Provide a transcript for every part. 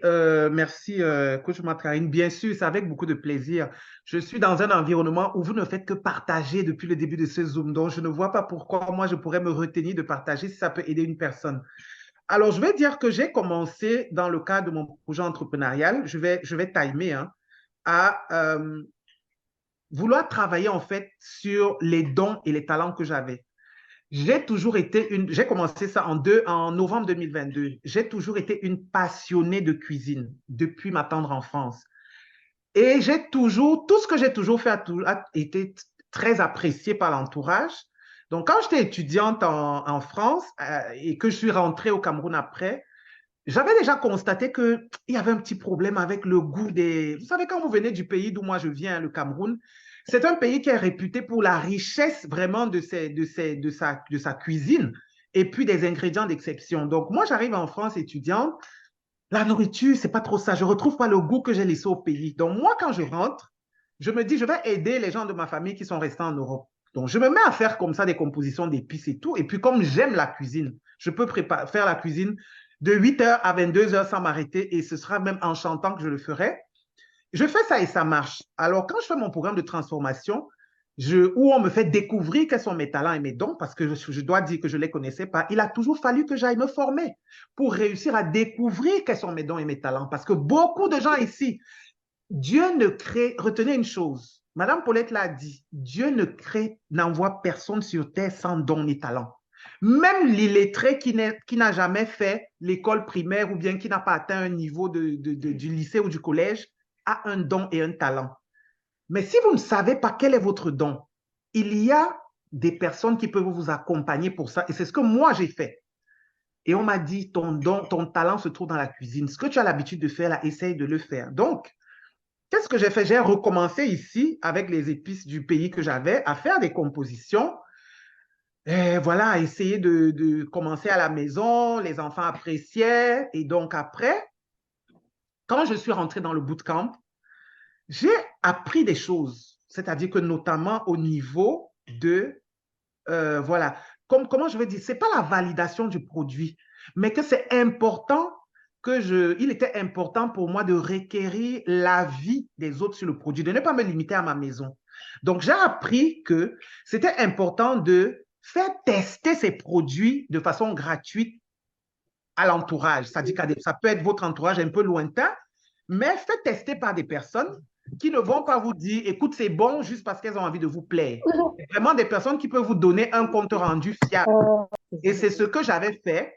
Merci, coach Matrine. Bien sûr, c'est avec beaucoup de plaisir. Je suis dans un environnement où vous ne faites que partager depuis le début de ce Zoom. Donc, je ne vois pas pourquoi moi, je pourrais me retenir de partager si ça peut aider une personne. Alors, je vais dire que j'ai commencé dans le cadre de mon projet entrepreneurial, je vais timer, hein, à vouloir travailler en fait sur les dons et les talents que j'avais. J'ai commencé ça en novembre 2022. J'ai toujours été une passionnée de cuisine depuis ma tendre enfance. Et tout ce que j'ai toujours fait a été très apprécié par l'entourage. Donc, quand j'étais étudiante en France et que je suis rentrée au Cameroun après, j'avais déjà constaté qu'il y avait un petit problème avec le goût des... Vous savez, quand vous venez du pays d'où moi je viens, le Cameroun, c'est un pays qui est réputé pour la richesse vraiment de sa cuisine et puis des ingrédients d'exception. Donc, moi, j'arrive en France étudiante, la nourriture, c'est pas trop ça. Je retrouve pas le goût que j'ai laissé au pays. Donc, moi, quand je rentre, je me dis, je vais aider les gens de ma famille qui sont restés en Europe. Donc, je me mets à faire comme ça des compositions d'épices et tout. Et puis, comme j'aime la cuisine, je peux faire la cuisine de 8 heures à 22 heures sans m'arrêter et ce sera même en chantant que je le ferai. Je fais ça et ça marche. Alors, quand je fais mon programme de transformation, où on me fait découvrir quels sont mes talents et mes dons, parce que je dois dire que je ne les connaissais pas, il a toujours fallu que j'aille me former pour réussir à découvrir quels sont mes dons et mes talents. Parce que beaucoup de gens ici, Dieu ne crée, retenez une chose, Madame Paulette l'a dit, Dieu ne crée, n'envoie personne sur terre sans don ni talent. Même l'illettré qui n'a jamais fait l'école primaire ou bien qui n'a pas atteint un niveau du lycée ou du collège a un don et un talent. Mais si vous ne savez pas quel est votre don, il y a des personnes qui peuvent vous accompagner pour ça. Et c'est ce que moi j'ai fait. Et on m'a dit, ton don, ton talent se trouve dans la cuisine. Ce que tu as l'habitude de faire là, essaye de le faire. Donc, qu'est-ce que j'ai fait? J'ai recommencé ici avec les épices du pays que j'avais à faire des compositions. Et voilà, à essayer de commencer à la maison. Les enfants appréciaient. Et donc après, quand je suis rentrée dans le bootcamp, j'ai appris des choses. C'est-à-dire que notamment au niveau de, voilà, comment je veux dire, c'est pas la validation du produit, mais que c'est important il était important pour moi de requérir l'avis des autres sur le produit, de ne pas me limiter à ma maison. Donc, j'ai appris que c'était important de faire tester ces produits de façon gratuite à l'entourage. C'est-à-dire que ça peut être votre entourage un peu lointain, mais faites tester par des personnes qui ne vont pas vous dire, écoute, c'est bon juste parce qu'elles ont envie de vous plaire. C'est vraiment des personnes qui peuvent vous donner un compte rendu fiable. Et c'est ce que j'avais fait.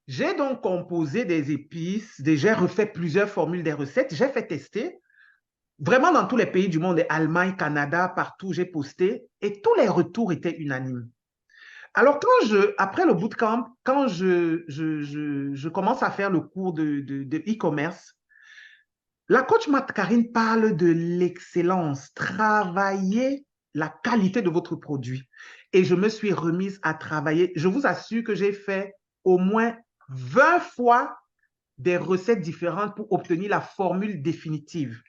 J'ai donc composé des épices, j'ai refait plusieurs formules des recettes, j'ai fait tester. Vraiment dans tous les pays du monde, Allemagne, Canada, partout, j'ai posté et tous les retours étaient unanimes. Alors, après le bootcamp, quand je commence à faire le cours de e-commerce, la coach Matt Karine parle de l'excellence, travailler la qualité de votre produit. Et je me suis remise à travailler. Je vous assure que j'ai fait au moins 20 fois des recettes différentes pour obtenir la formule définitive.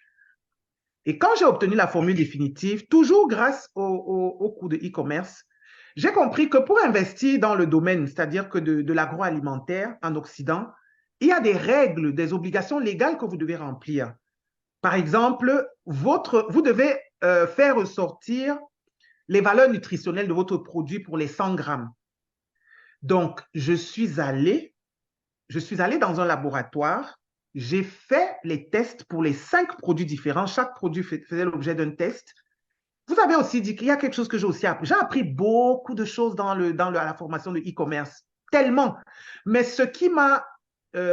Et quand j'ai obtenu la formule définitive, toujours grâce au cours de e-commerce, j'ai compris que pour investir dans le domaine, c'est-à-dire que de l'agroalimentaire en Occident, il y a des règles, des obligations légales que vous devez remplir. Par exemple, vous devez faire ressortir les valeurs nutritionnelles de votre produit pour les 100 grammes. Donc, je suis allé dans un laboratoire, j'ai fait les tests pour les 5 produits différents. Chaque produit faisait l'objet d'un test. Vous avez aussi dit qu'il y a quelque chose que j'ai aussi appris. J'ai appris beaucoup de choses dans la formation de e-commerce, tellement. Mais ce qui m'a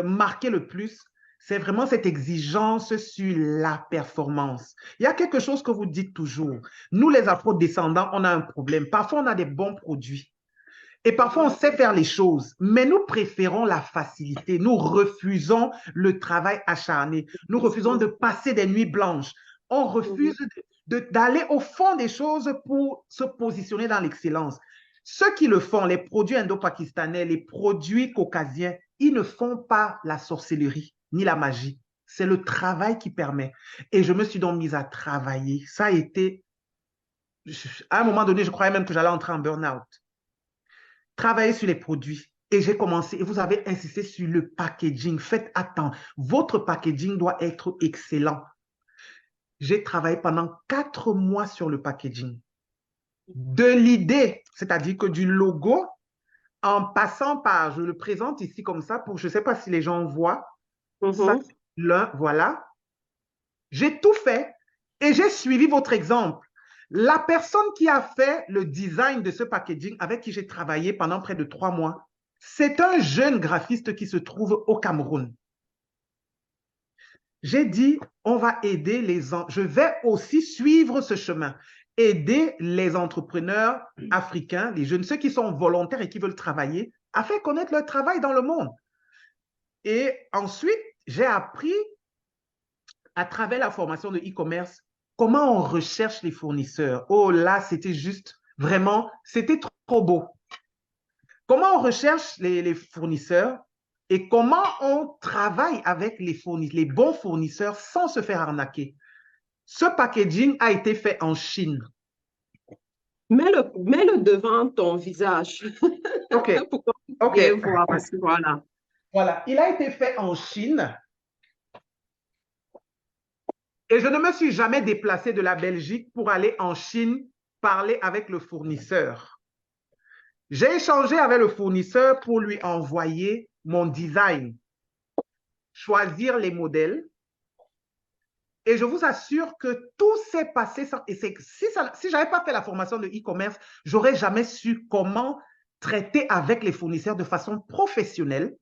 marqué le plus, c'est vraiment cette exigence sur la performance. Il y a quelque chose que vous dites toujours. Nous, les afro-descendants, on a un problème. Parfois, on a des bons produits. Et parfois, on sait faire les choses, mais nous préférons la facilité. Nous refusons le travail acharné. Nous refusons de passer des nuits blanches. On refuse d'aller au fond des choses pour se positionner dans l'excellence. Ceux qui le font, les produits indo-pakistanais, les produits caucasiens, ils ne font pas la sorcellerie ni la magie. C'est le travail qui permet. Et je me suis donc mise à travailler. Ça a été, à un moment donné, je croyais même que j'allais entrer en burn-out. Travailler sur les produits. Et j'ai commencé, et vous avez insisté sur le packaging. Faites attention, votre packaging doit être excellent. J'ai travaillé pendant 4 mois sur le packaging. De l'idée, c'est-à-dire que du logo, en passant par, je le présente ici comme ça, pour, je ne sais pas si les gens voient, ça, l'un, voilà. J'ai tout fait et j'ai suivi votre exemple. La personne qui a fait le design de ce packaging, avec qui j'ai travaillé pendant près de 3 mois, c'est un jeune graphiste qui se trouve au Cameroun. J'ai dit, on va aider je vais aussi suivre ce chemin, aider les entrepreneurs africains, les jeunes, ceux qui sont volontaires et qui veulent travailler, à faire connaître leur travail dans le monde. Et ensuite, j'ai appris à travers la formation de e-commerce comment on recherche les fournisseurs. Oh là, c'était juste vraiment, c'était trop beau. Comment on recherche les fournisseurs et comment on travaille avec les bons fournisseurs sans se faire arnaquer. Ce packaging a été fait en Chine. Mets-le devant ton visage. OK. Pour qu'on puisse voir, parce que voilà. Voilà, il a été fait en Chine. Et je ne me suis jamais déplacé de la Belgique pour aller en Chine parler avec le fournisseur. J'ai échangé avec le fournisseur pour lui envoyer mon design, choisir les modèles. Et je vous assure que tout s'est passé sans... Et si je n'avais pas fait la formation de e-commerce, je n'aurais jamais su comment traiter avec les fournisseurs de façon professionnelle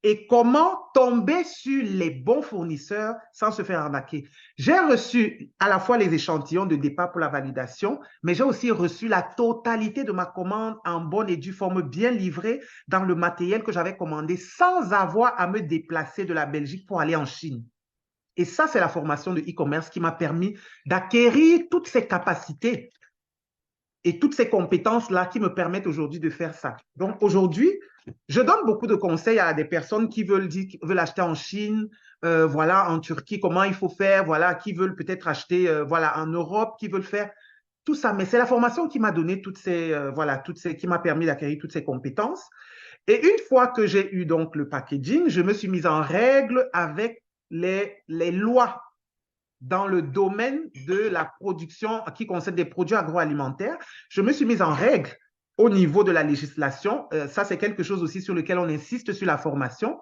et comment tomber sur les bons fournisseurs sans se faire arnaquer. J'ai reçu à la fois les échantillons de départ pour la validation, mais j'ai aussi reçu la totalité de ma commande en bonne et due forme, bien livrée dans le matériel que j'avais commandé sans avoir à me déplacer de la Belgique pour aller en Chine. Et ça, c'est la formation de e-commerce qui m'a permis d'acquérir toutes ces capacités et toutes ces compétences-là qui me permettent aujourd'hui de faire ça. Donc aujourd'hui, je donne beaucoup de conseils à des personnes qui veulent acheter en Chine, voilà, en Turquie, comment il faut faire, voilà, qui veulent peut-être acheter, voilà, en Europe, qui veulent faire tout ça. Mais c'est la formation qui m'a donné qui m'a permis d'acquérir toutes ces compétences. Et une fois que j'ai eu donc le packaging, je me suis mise en règle avec les lois dans le domaine de la production qui concerne des produits agroalimentaires. Je me suis mise en règle au niveau de la législation. Ça, c'est quelque chose aussi sur lequel on insiste sur la formation.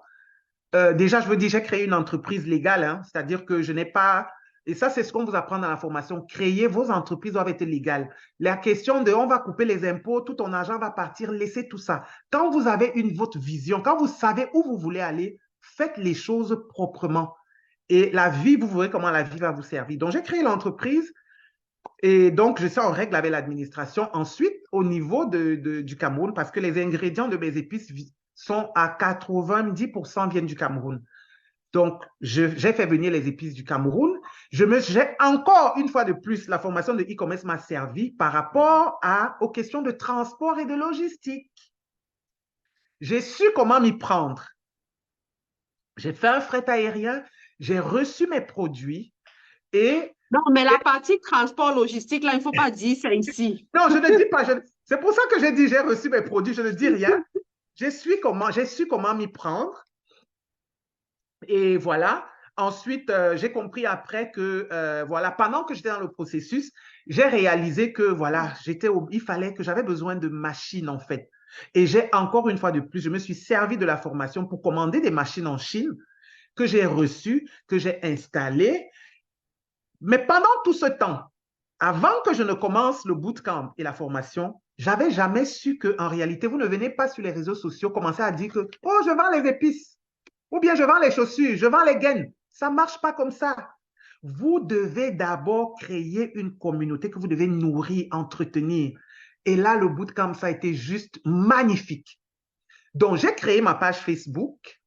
Déjà, je veux dire, j'ai créé une entreprise légale, hein, c'est-à-dire que je n'ai pas... Et ça, c'est ce qu'on vous apprend dans la formation. Créer vos entreprises doivent être légales. La question de on va couper les impôts, tout ton argent va partir, laissez tout ça. Quand vous avez votre vision, quand vous savez où vous voulez aller, faites les choses proprement. Et la vie, vous verrez comment la vie va vous servir. Donc, j'ai créé l'entreprise et donc, je suis en règle avec l'administration. Ensuite, au niveau du Cameroun, parce que les ingrédients de mes épices sont à 90% viennent du Cameroun. Donc, j'ai fait venir les épices du Cameroun. J'ai encore une fois de plus, la formation de e-commerce m'a servi par rapport aux questions de transport et de logistique. J'ai su comment m'y prendre. J'ai fait un fret aérien, j'ai reçu mes produits et... Non, mais la partie transport logistique, là, il ne faut pas dire c'est ici. Non, je ne dis pas. C'est pour ça que j'ai dit j'ai reçu mes produits, je ne dis rien. J'ai su comment m'y prendre. Et voilà. Ensuite, j'ai compris après que, voilà, pendant que j'étais dans le processus, j'ai réalisé que, voilà, il fallait que j'avais besoin de machines, en fait. Et j'ai encore une fois de plus, je me suis servi de la formation pour commander des machines en Chine que j'ai reçues, que j'ai installées. Mais pendant tout ce temps, avant que je ne commence le bootcamp et la formation, j'avais jamais su qu'en réalité, vous ne venez pas sur les réseaux sociaux commencer à dire que, oh, je vends les épices, ou bien je vends les chaussures, je vends les gaines. Ça ne marche pas comme ça. Vous devez d'abord créer une communauté que vous devez nourrir, entretenir. Et là, le bootcamp, ça a été juste magnifique. Donc, j'ai créé ma page Facebook.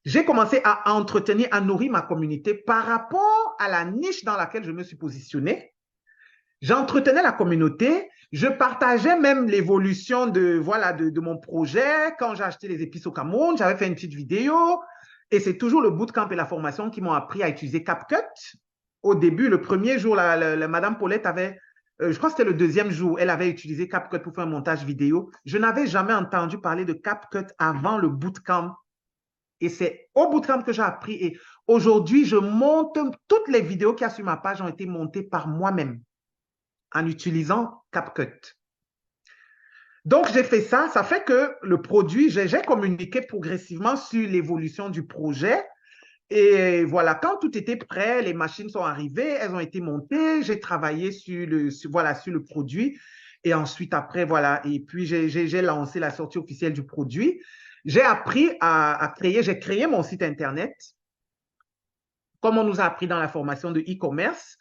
J'ai commencé à entretenir, à nourrir ma communauté par rapport à la niche dans laquelle je me suis positionné. J'entretenais la communauté, je partageais même l'évolution de mon projet. Quand j'ai acheté les épices au Cameroun, j'avais fait une petite vidéo et c'est toujours le bootcamp et la formation qui m'ont appris à utiliser CapCut. Au début, le premier jour, Madame Paulette avait je crois que c'était le deuxième jour, elle avait utilisé CapCut pour faire un montage vidéo. Je n'avais jamais entendu parler de CapCut avant le bootcamp. Et c'est au bootcamp que j'ai appris. Et aujourd'hui, je monte, toutes les vidéos qu'il y a sur ma page ont été montées par moi-même en utilisant CapCut. Donc, j'ai fait ça. Ça fait que le produit, j'ai communiqué progressivement sur l'évolution du projet. Et voilà, quand tout était prêt, les machines sont arrivées, elles ont été montées, j'ai travaillé voilà, sur le produit. Et ensuite, après, voilà, et puis j'ai lancé la sortie officielle du produit. J'ai appris à créer, j'ai créé mon site Internet, comme on nous a appris dans la formation de e-commerce.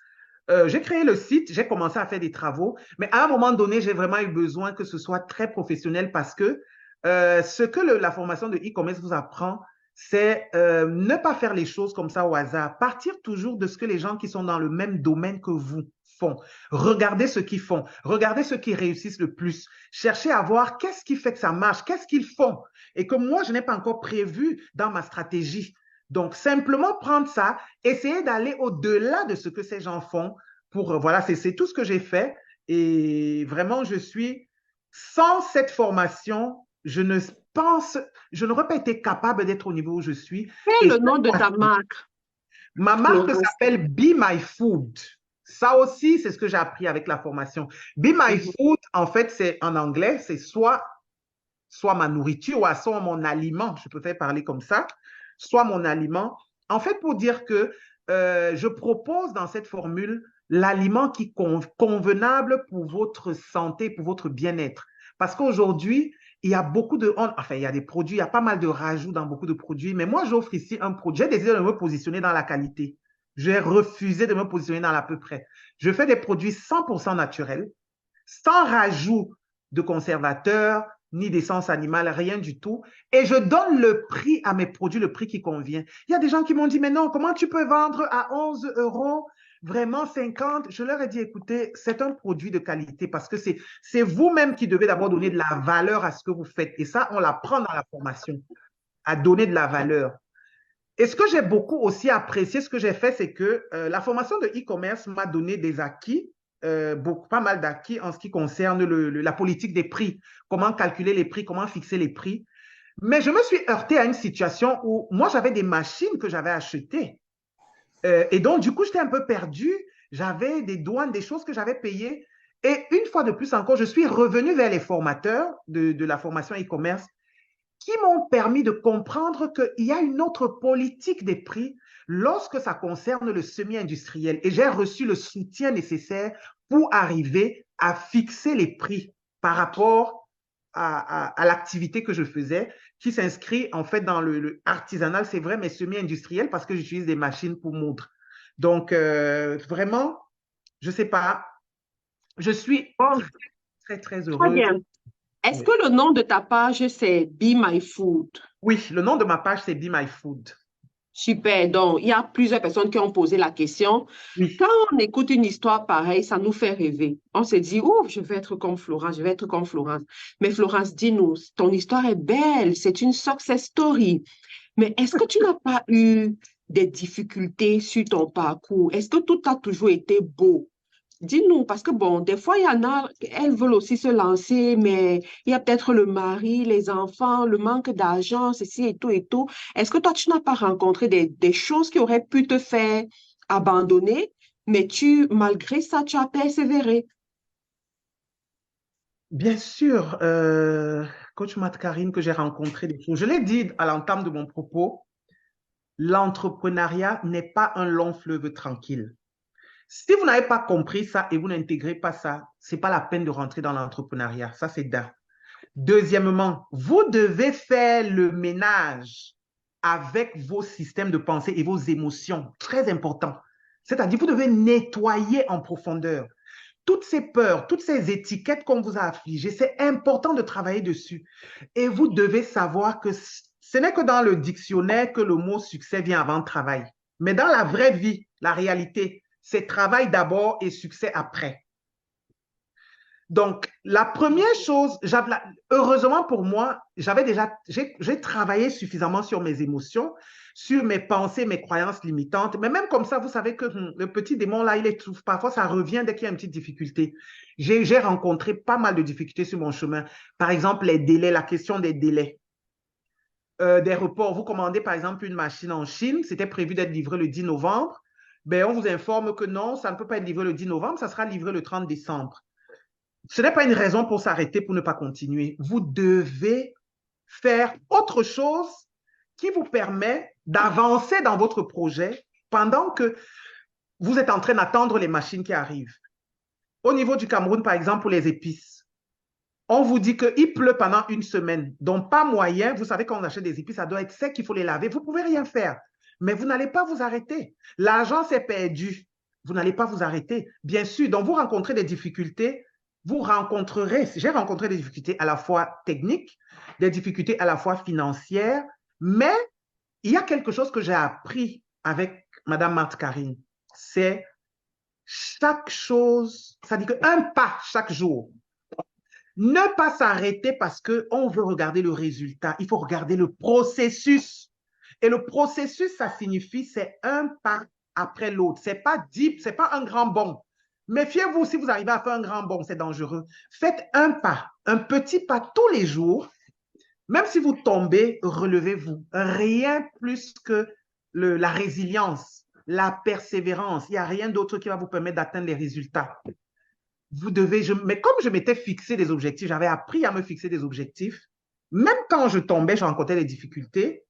J'ai créé le site, j'ai commencé à faire des travaux, mais à un moment donné, j'ai vraiment eu besoin que ce soit très professionnel parce que ce que la formation de e-commerce vous apprend, c'est ne pas faire les choses comme ça au hasard. Partir toujours de ce que les gens qui sont dans le même domaine que vous font. Regardez ce qu'ils font. Regardez ceux qui réussissent le plus. Cherchez à voir qu'est-ce qui fait que ça marche, qu'est-ce qu'ils font et que moi, je n'ai pas encore prévu dans ma stratégie. Donc, simplement prendre ça, essayer d'aller au-delà de ce que ces gens font pour, voilà, c'est tout ce que j'ai fait. Et vraiment, sans cette formation, je n'aurais pas été capable d'être au niveau où je suis. Quel Et est le nom de ta marque, ma marque Florence? s'appelle Be My Food. Ça aussi, c'est ce que j'ai appris avec la formation. Be My Mhm. Food, en fait, c'est en anglais, c'est soit ma nourriture, ou soit mon aliment, je préfère parler comme ça, soit mon aliment. En fait, pour dire que je propose dans cette formule l'aliment qui est convenable pour votre santé, pour votre bien-être. Parce qu'aujourd'hui, il y a beaucoup de... Enfin, il y a des produits, il y a pas mal de rajouts dans beaucoup de produits, mais moi, j'offre ici un produit. J'ai décidé de me positionner dans la qualité. J'ai refusé de me positionner dans l'à peu près. Je fais des produits 100% naturels, sans rajout de conservateurs, ni d'essence animale, rien du tout. Et je donne le prix à mes produits, le prix qui convient. Il y a des gens qui m'ont dit, mais non, comment tu peux vendre à 11 euros, vraiment 50? Je leur ai dit, écoutez, c'est un produit de qualité parce que c'est vous-même qui devez d'abord donner de la valeur à ce que vous faites. Et ça, on l'apprend dans la formation, à donner de la valeur. Et ce que j'ai beaucoup aussi apprécié, ce que j'ai fait, c'est que la formation de e-commerce m'a donné des acquis, pas mal d'acquis en ce qui concerne la politique des prix, comment calculer les prix, comment fixer les prix. Mais je me suis heurté à une situation où moi, j'avais des machines que j'avais achetées. Et donc, du coup, j'étais un peu perdu. J'avais des douanes, des choses que j'avais payées. Et une fois de plus encore, je suis revenu vers les formateurs de la formation e-commerce qui m'ont permis de comprendre qu'il y a une autre politique des prix lorsque ça concerne le semi-industriel. Et j'ai reçu le soutien nécessaire pour arriver à fixer les prix par rapport à l'activité que je faisais, qui s'inscrit en fait dans le artisanal, c'est vrai, mais semi-industriel parce que j'utilise des machines pour moudre. Donc, vraiment, je ne sais pas, je suis Bon, très, très très heureuse. bien. Est-ce Oui. que le nom de ta page, c'est Be My Food? Oui, le nom de ma page, c'est Be My Food. Super. Donc, il y a plusieurs personnes qui ont posé la question. Oui. Quand on écoute une histoire pareille, ça nous fait rêver. On se dit, oh, je vais être comme Florence, je vais être comme Florence. Mais Florence, dis-nous, ton histoire est belle, c'est une success story. Mais est-ce que tu n'as pas eu des difficultés sur ton parcours? Est-ce que tout a toujours été beau? Dis-nous, parce que bon, des fois, il y en a, elles veulent aussi se lancer, mais il y a peut-être le mari, les enfants, le manque d'argent, ceci et tout et tout. Est-ce que toi, tu n'as pas rencontré des choses qui auraient pu te faire abandonner, mais malgré ça, tu as persévéré? Bien sûr, coach Matt Karine, que j'ai rencontré des choses. Je l'ai dit à l'entame de mon propos, l'entrepreneuriat n'est pas un long fleuve tranquille. Si vous n'avez pas compris ça et vous n'intégrez pas ça, c'est pas la peine de rentrer dans l'entrepreneuriat. Ça, c'est d'un. Deuxièmement, vous devez faire le ménage avec vos systèmes de pensée et vos émotions. Très important. C'est-à-dire, vous devez nettoyer en profondeur toutes ces peurs, toutes ces étiquettes qu'on vous a affligées, c'est important de travailler dessus. Et vous devez savoir que ce n'est que dans le dictionnaire que le mot succès vient avant travail. Mais dans la vraie vie, la réalité, c'est travail d'abord et succès après. Donc, la première chose, heureusement pour moi, j'ai travaillé suffisamment sur mes émotions. sur mes pensées, mes croyances limitantes. Mais même comme ça, vous savez que le petit démon, là, parfois, ça revient dès qu'il y a une petite difficulté. J'ai rencontré pas mal de difficultés sur mon chemin. Par exemple, les délais, la question des délais. Des reports. Vous commandez, par exemple, une machine en Chine. C'était prévu d'être livré le 10 novembre. Ben, on vous informe que non, ça ne peut pas être livré le 10 novembre, ça sera livré le 30 décembre. Ce n'est pas une raison pour s'arrêter, pour ne pas continuer. Vous devez faire autre chose qui vous permet d'avancer dans votre projet pendant que vous êtes en train d'attendre les machines qui arrivent. Au niveau du Cameroun, par exemple, pour les épices, on vous dit qu'il pleut pendant une semaine. Donc, pas moyen. Vous savez, quand on achète des épices, ça doit être sec, il faut les laver. Vous ne pouvez rien faire. Mais vous n'allez pas vous arrêter. L'argent s'est perdu. Vous n'allez pas vous arrêter. Bien sûr, donc vous rencontrez des difficultés. J'ai rencontré des difficultés à la fois techniques, des difficultés à la fois financières, mais il y a quelque chose que j'ai appris avec Madame Marthe Karine. C'est chaque chose, ça dit qu'un pas chaque jour. Ne pas s'arrêter parce qu'on veut regarder le résultat. Il faut regarder le processus. Et le processus, ça signifie, c'est un pas après l'autre. C'est pas deep, c'est pas un grand bond. Méfiez-vous, si vous arrivez à faire un grand bond, c'est dangereux. Faites un pas, un petit pas tous les jours. Même si vous tombez, relevez-vous. Rien plus que la résilience, la persévérance. Il n'y a rien d'autre qui va vous permettre d'atteindre les résultats. Mais comme je m'étais fixé des objectifs, j'avais appris à me fixer des objectifs, même quand je tombais, je rencontrais des difficultés,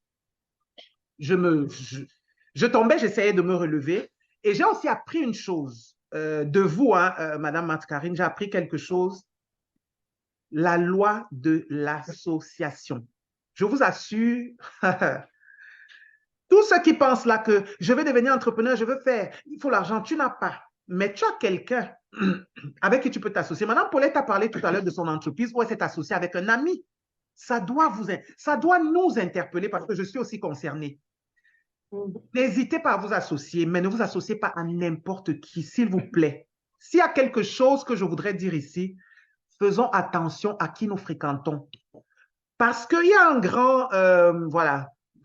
je tombais, j'essayais de me relever. Et j'ai aussi appris une chose de vous, Madame Marthe-Karine, j'ai appris quelque chose, la loi de l'association. Je vous assure, tous ceux qui pensent là que je vais devenir entrepreneur, je veux faire, il faut l'argent, tu n'as pas. Mais tu as quelqu'un avec qui tu peux t'associer. Madame Paulette a parlé tout à l'heure de son entreprise où elle s'est associée avec un ami. Ça doit nous interpeller parce que je suis aussi concernée. N'hésitez pas à vous associer, mais ne vous associez pas à n'importe qui, s'il vous plaît. S'il y a quelque chose que je voudrais dire ici, faisons attention à qui nous fréquentons. Parce qu'il y a un grand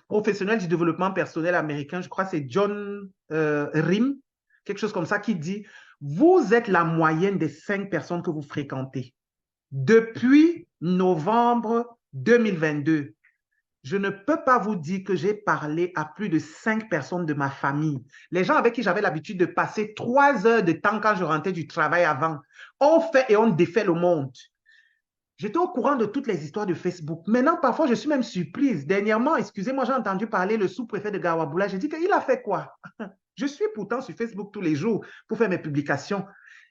professionnel du développement personnel américain, je crois que c'est John Rim, quelque chose comme ça, qui dit « Vous êtes la moyenne des 5 personnes que vous fréquentez. » Depuis novembre 2022, je ne peux pas vous dire que j'ai parlé à plus de 5 personnes de ma famille. Les gens avec qui j'avais l'habitude de passer 3 heures de temps quand je rentrais du travail avant, ont fait et ont défait le monde. J'étais au courant de toutes les histoires de Facebook. Maintenant, parfois, je suis même surprise. Dernièrement, excusez-moi, j'ai entendu parler le sous-préfet de Gawaboula. J'ai dit qu'il a fait quoi? Je suis pourtant sur Facebook tous les jours pour faire mes publications.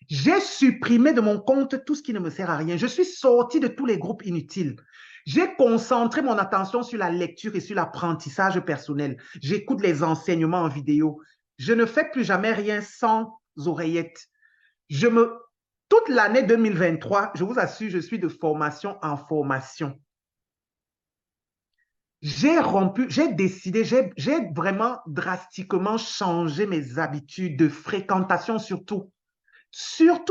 J'ai supprimé de mon compte tout ce qui ne me sert à rien. Je suis sorti de tous les groupes inutiles. J'ai concentré mon attention sur la lecture et sur l'apprentissage personnel. J'écoute les enseignements en vidéo. Je ne fais plus jamais rien sans oreillette. Toute l'année 2023, je vous assure, je suis de formation en formation. J'ai décidé, j'ai vraiment drastiquement changé mes habitudes de fréquentation surtout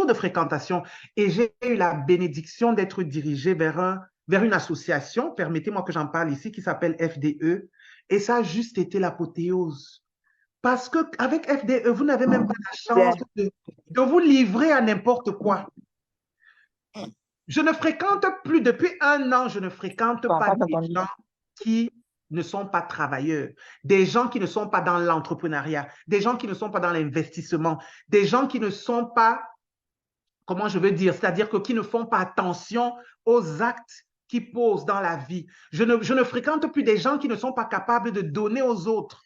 de fréquentation. Et j'ai eu la bénédiction d'être dirigé vers une association, permettez-moi que j'en parle ici, qui s'appelle FDE. Et ça a juste été l'apothéose. Parce qu'avec FDE, vous n'avez même pas la chance de vous livrer à n'importe quoi. Je ne fréquente plus, depuis 1 an, je ne fréquente pas des gens qui ne sont pas travailleurs, des gens qui ne sont pas dans l'entrepreneuriat, des gens qui ne sont pas dans l'investissement, des gens qui ne sont pas, comment je veux dire, c'est-à-dire qui ne font pas attention aux actes qu'ils posent dans la vie. Je ne fréquente plus des gens qui ne sont pas capables de donner aux autres.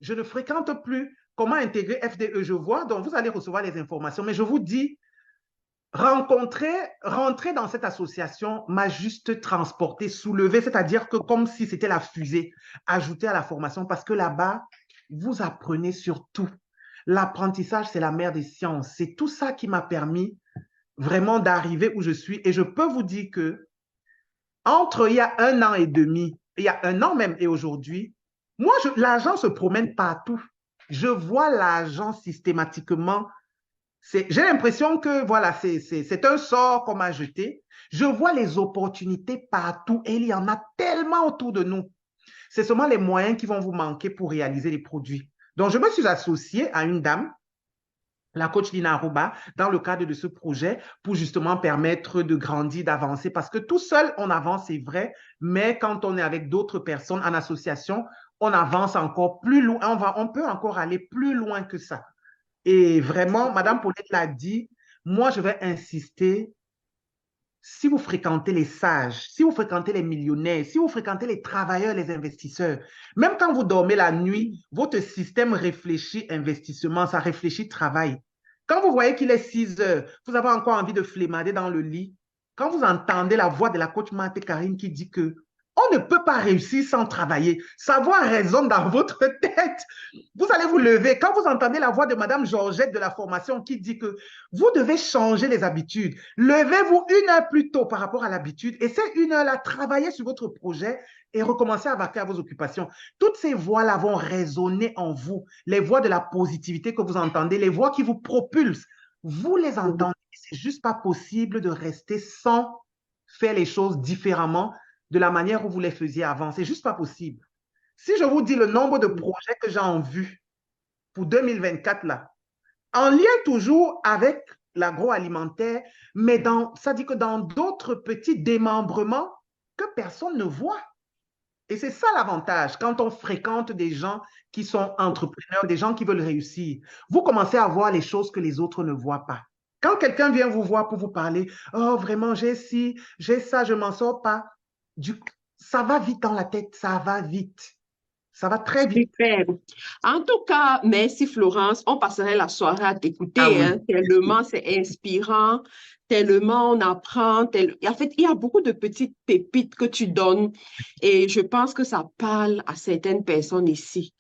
Je ne fréquente plus. Comment intégrer FDE? Je vois, donc vous allez recevoir les informations, mais je vous dis, rentrer dans cette association m'a juste transporté, soulevé, c'est-à-dire que comme si c'était la fusée ajoutée à la formation, parce que là-bas, vous apprenez sur tout. L'apprentissage, c'est la mère des sciences. C'est tout ça qui m'a permis vraiment d'arriver où je suis. Et je peux vous dire que entre il y a 1 an et demi, il y a 1 an même et aujourd'hui, moi, l'argent se promène partout. Je vois l'argent systématiquement. J'ai l'impression que voilà, c'est un sort qu'on m'a jeté. Je vois les opportunités partout et il y en a tellement autour de nous. C'est seulement les moyens qui vont vous manquer pour réaliser les produits. Donc, je me suis associée à une dame, la coach Lina Aruba, dans le cadre de ce projet pour justement permettre de grandir, d'avancer. Parce que tout seul, on avance, c'est vrai, mais quand on est avec d'autres personnes en association, on avance encore plus loin, on peut encore aller plus loin que ça. Et vraiment, Madame Paulette l'a dit, moi, je vais insister, si vous fréquentez les sages, si vous fréquentez les millionnaires, si vous fréquentez les travailleurs, les investisseurs, même quand vous dormez la nuit, votre système réfléchit investissement, ça réfléchit travail. Quand vous voyez qu'il est 6 heures, vous avez encore envie de flemmader dans le lit, quand vous entendez la voix de la coach Marthe Karine qui dit que on ne peut pas réussir sans travailler, sa voix résonne dans votre tête. Vous allez vous lever. Quand vous entendez la voix de Madame Georgette de la formation qui dit que vous devez changer les habitudes, levez-vous 1 heure plus tôt par rapport à l'habitude et c'est 1 heure-là, travaillez sur votre projet et recommencez à vaquer à vos occupations. Toutes ces voix-là vont résonner en vous, les voix de la positivité que vous entendez, les voix qui vous propulsent. Vous les entendez. C'est juste pas possible de rester sans faire les choses différemment de la manière où vous les faisiez avant. C'est juste pas possible. Si je vous dis le nombre de projets que j'ai en vue pour 2024, là, en lien toujours avec l'agroalimentaire, mais ça dit que dans d'autres petits démembrements que personne ne voit. Et c'est ça l'avantage quand on fréquente des gens qui sont entrepreneurs, des gens qui veulent réussir. Vous commencez à voir les choses que les autres ne voient pas. Quand quelqu'un vient vous voir pour vous parler, oh vraiment, j'ai ci, j'ai ça, je m'en sors pas. Ça va vite dans la tête, ça va vite. Ça va très vite. Super. En tout cas, merci Florence. On passerait la soirée à Ah t'écouter, oui. hein. Tellement c'est inspirant, tellement on apprend. En fait, il y a beaucoup de petites pépites que tu donnes et je pense que ça parle à certaines personnes ici.